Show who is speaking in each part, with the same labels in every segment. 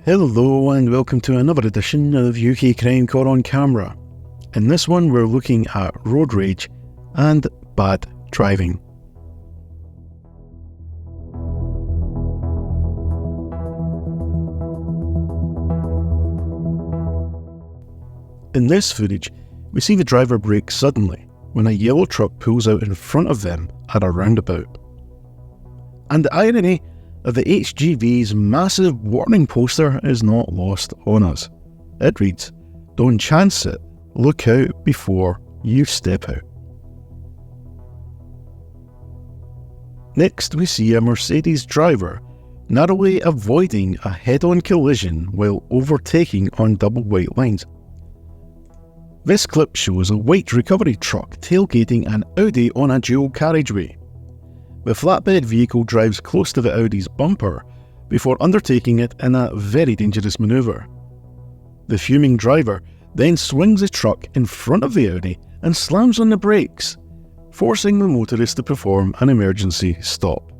Speaker 1: Hello and welcome to another edition of UK Crime Caught on Camera. In this one we're looking at road rage and bad driving. In this footage, we see the driver brake suddenly when a yellow truck pulls out in front of them at a roundabout. And the irony of the HGV's massive warning poster is not lost on us. It reads, "Don't chance it, look out before you step out." Next we see a Mercedes driver narrowly avoiding a head-on collision while overtaking on double white lines. This clip shows a white recovery truck tailgating an Audi on a dual carriageway. The flatbed vehicle drives close to the Audi's bumper before undertaking it in a very dangerous manoeuvre. The fuming driver then swings the truck in front of the Audi and slams on the brakes, forcing the motorist to perform an emergency stop.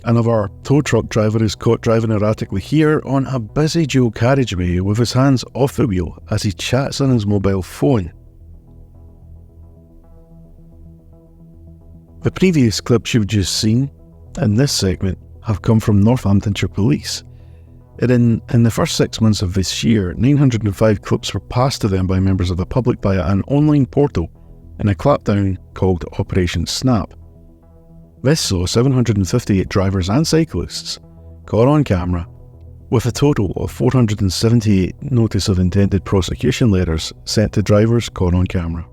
Speaker 1: Another tow truck driver is caught driving erratically here on a busy dual carriageway with his hands off the wheel as he chats on his mobile phone. The previous clips you've just seen in this segment have come from Northamptonshire Police. In the first 6 months of this year, 905 clips were passed to them by members of the public via an online portal in a clampdown called Operation Snap. This saw 758 drivers and cyclists caught on camera, with a total of 478 notice of intended prosecution letters sent to drivers caught on camera.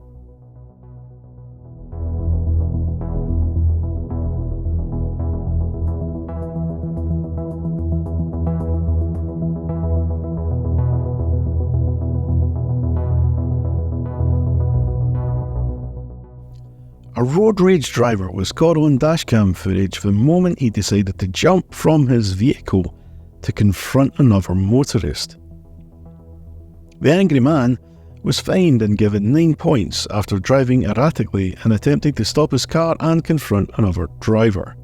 Speaker 1: A road rage driver was caught on dashcam footage the moment he decided to jump from his vehicle to confront another motorist. The angry man was fined and given 9 points after driving erratically and attempting to stop his car and confront another driver.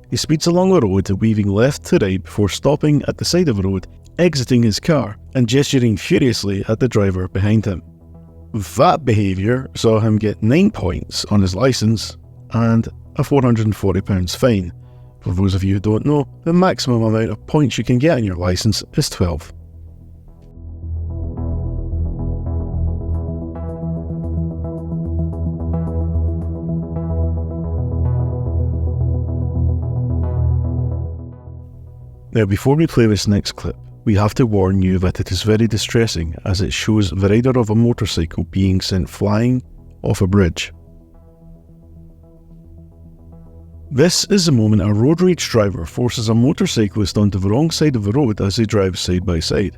Speaker 1: He speeds along the road, weaving left to right before stopping at the side of the road, exiting his car and gesturing furiously at the driver behind him. That behaviour saw him get 9 points on his licence and a £440 fine. For those of you who don't know, the maximum amount of points you can get on your licence is 12. Now, before we play this next clip, we have to warn you that it is very distressing as it shows the rider of a motorcycle being sent flying off a bridge. This is the moment a road rage driver forces a motorcyclist onto the wrong side of the road as they drive side by side.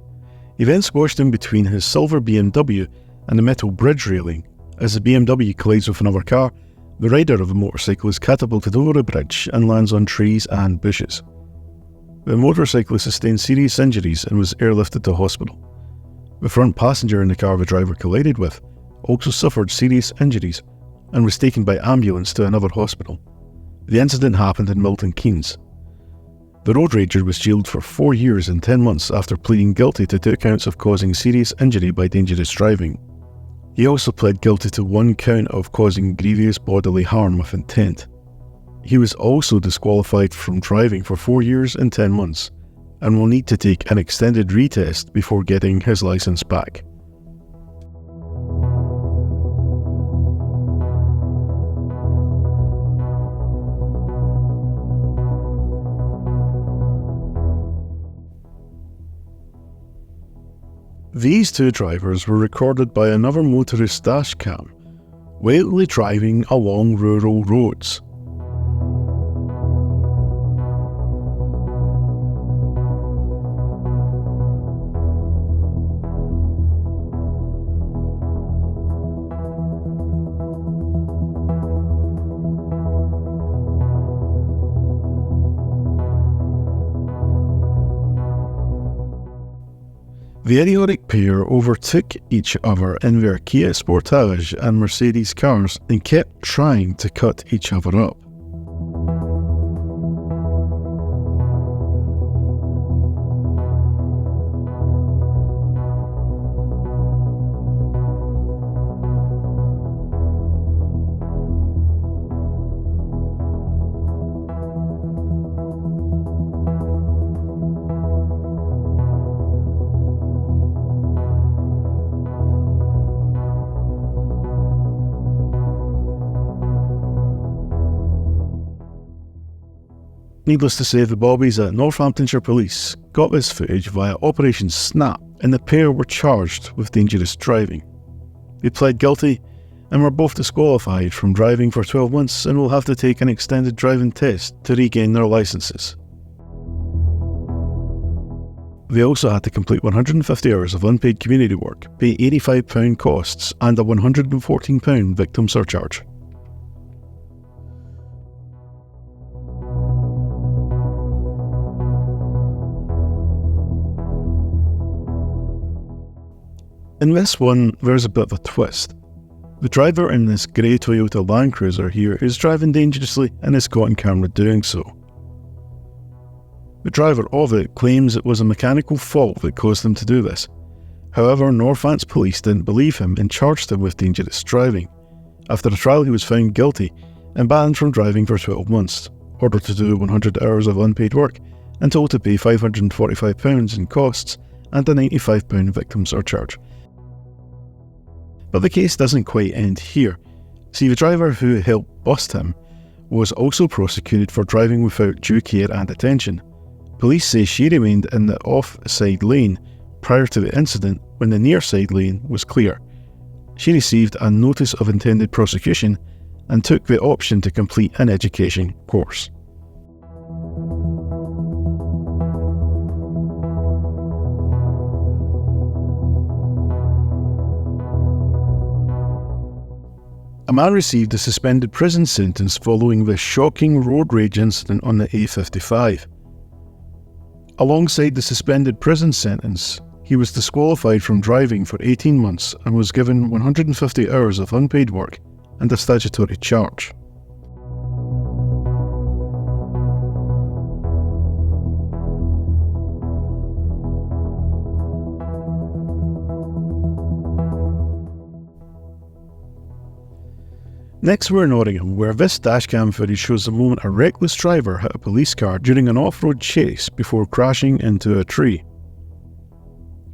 Speaker 1: He then squashed in between his silver BMW and the metal bridge railing. As the BMW collides with another car, the rider of the motorcycle is catapulted over the bridge and lands on trees and bushes. The motorcyclist sustained serious injuries and was airlifted to hospital. The front passenger in the car the driver collided with also suffered serious injuries and was taken by ambulance to another hospital. The incident happened in Milton Keynes. The road rager was jailed for 4 years and 10 months after pleading guilty to 2 counts of causing serious injury by dangerous driving. He also pled guilty to 1 count of causing grievous bodily harm with intent. He was also disqualified from driving for 4 years and 10 months and will need to take an extended retest before getting his licence back. These 2 drivers were recorded by another motorist's dashcam, wildly driving along rural roads. The idiotic pair overtook each other in their Kia Sportage and Mercedes cars and kept trying to cut each other up. Needless to say, the bobbies at Northamptonshire Police got this footage via Operation Snap, and the pair were charged with dangerous driving. They pled guilty and were both disqualified from driving for 12 months and will have to take an extended driving test to regain their licences. They also had to complete 150 hours of unpaid community work, pay £85 costs and a £114 victim surcharge. In this one, there's a bit of a twist. The driver in this grey Toyota Land Cruiser here is driving dangerously and is caught on camera doing so. The driver of it claims it was a mechanical fault that caused him to do this. However, Northants police didn't believe him and charged him with dangerous driving. After a trial, he was found guilty and banned from driving for 12 months, ordered to do 100 hours of unpaid work, and told to pay £545 in costs and a £95 victim surcharge. But the case doesn't quite end here. See, the driver who helped bust him was also prosecuted for driving without due care and attention. Police say she remained in the off-side lane prior to the incident when the near-side lane was clear. She received a notice of intended prosecution and took the option to complete an education course. A man received a suspended prison sentence following the shocking road rage incident on the A55. Alongside the suspended prison sentence, he was disqualified from driving for 18 months and was given 150 hours of unpaid work and a statutory charge. Next, we're in Nottingham, where this dashcam footage shows the moment a reckless driver hit a police car during an off-road chase before crashing into a tree.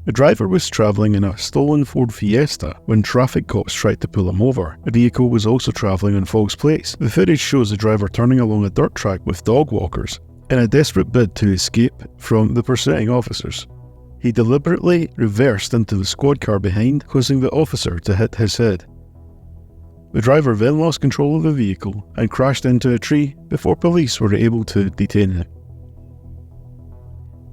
Speaker 1: The driver was travelling in a stolen Ford Fiesta when traffic cops tried to pull him over. The vehicle was also travelling on false plates. The footage shows the driver turning along a dirt track with dog walkers in a desperate bid to escape from the pursuing officers. He deliberately reversed into the squad car behind, causing the officer to hit his head. The driver then lost control of the vehicle and crashed into a tree before police were able to detain him.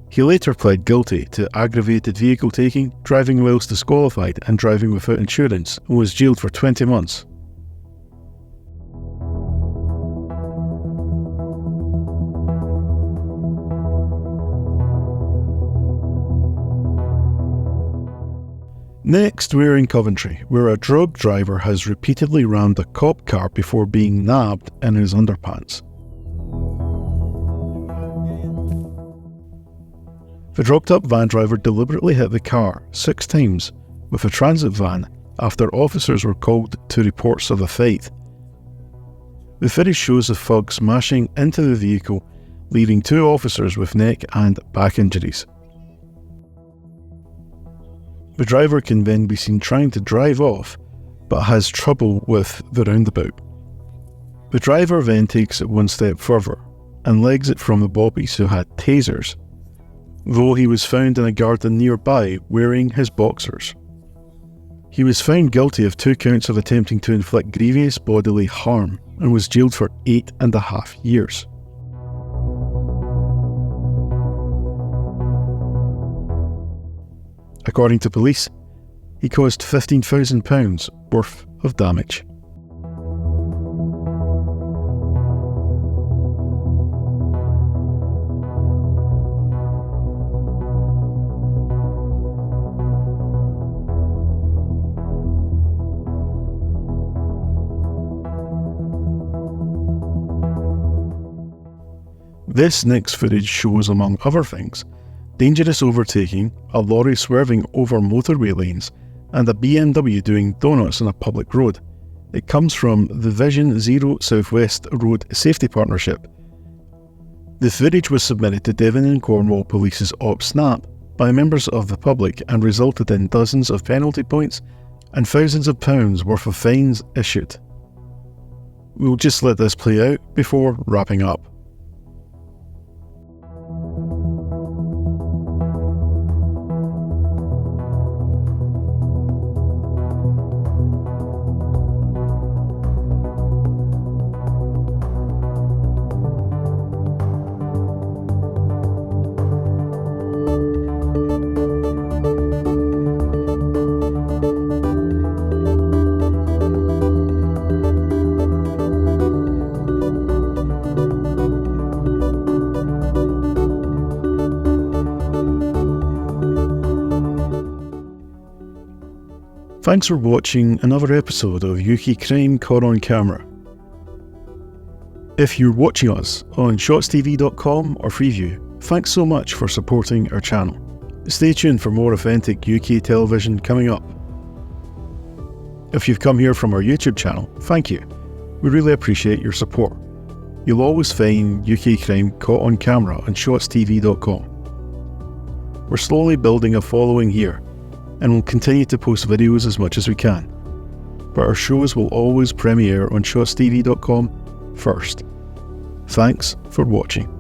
Speaker 1: He later pled guilty to aggravated vehicle taking, driving whilst disqualified and driving without insurance, and was jailed for 20 months. Next, we're in Coventry, where a drug driver has repeatedly rammed a cop car before being nabbed in his underpants. The drugged-up van driver deliberately hit the car 6 times with a transit van after officers were called to reports of a fight. The footage shows the thug smashing into the vehicle, leaving 2 officers with neck and back injuries. The driver can then be seen trying to drive off, but has trouble with the roundabout. The driver then takes it one step further and legs it from the bobbies who had tasers, though he was found in a garden nearby wearing his boxers. He was found guilty of 2 counts of attempting to inflict grievous bodily harm and was jailed for 8.5 years. According to police, he caused £15,000 worth of damage. This next footage shows, among other things, dangerous overtaking, a lorry swerving over motorway lanes, and a BMW doing donuts on a public road. It comes from the Vision Zero Southwest Road Safety Partnership. The footage was submitted to Devon and Cornwall Police's OpSnap by members of the public and resulted in dozens of penalty points and thousands of pounds worth of fines issued. We'll just let this play out before wrapping up. Thanks for watching another episode of UK Crime Caught on Camera. If you're watching us on shotstv.com or Freeview, thanks so much for supporting our channel. Stay tuned for more authentic UK television coming up. If you've come here from our YouTube channel, thank you. We really appreciate your support. You'll always find UK Crime Caught on Camera on shotstv.com. We're slowly building a following here, and we'll continue to post videos as much as we can. But our shows will always premiere on shotstv.com first. Thanks for watching.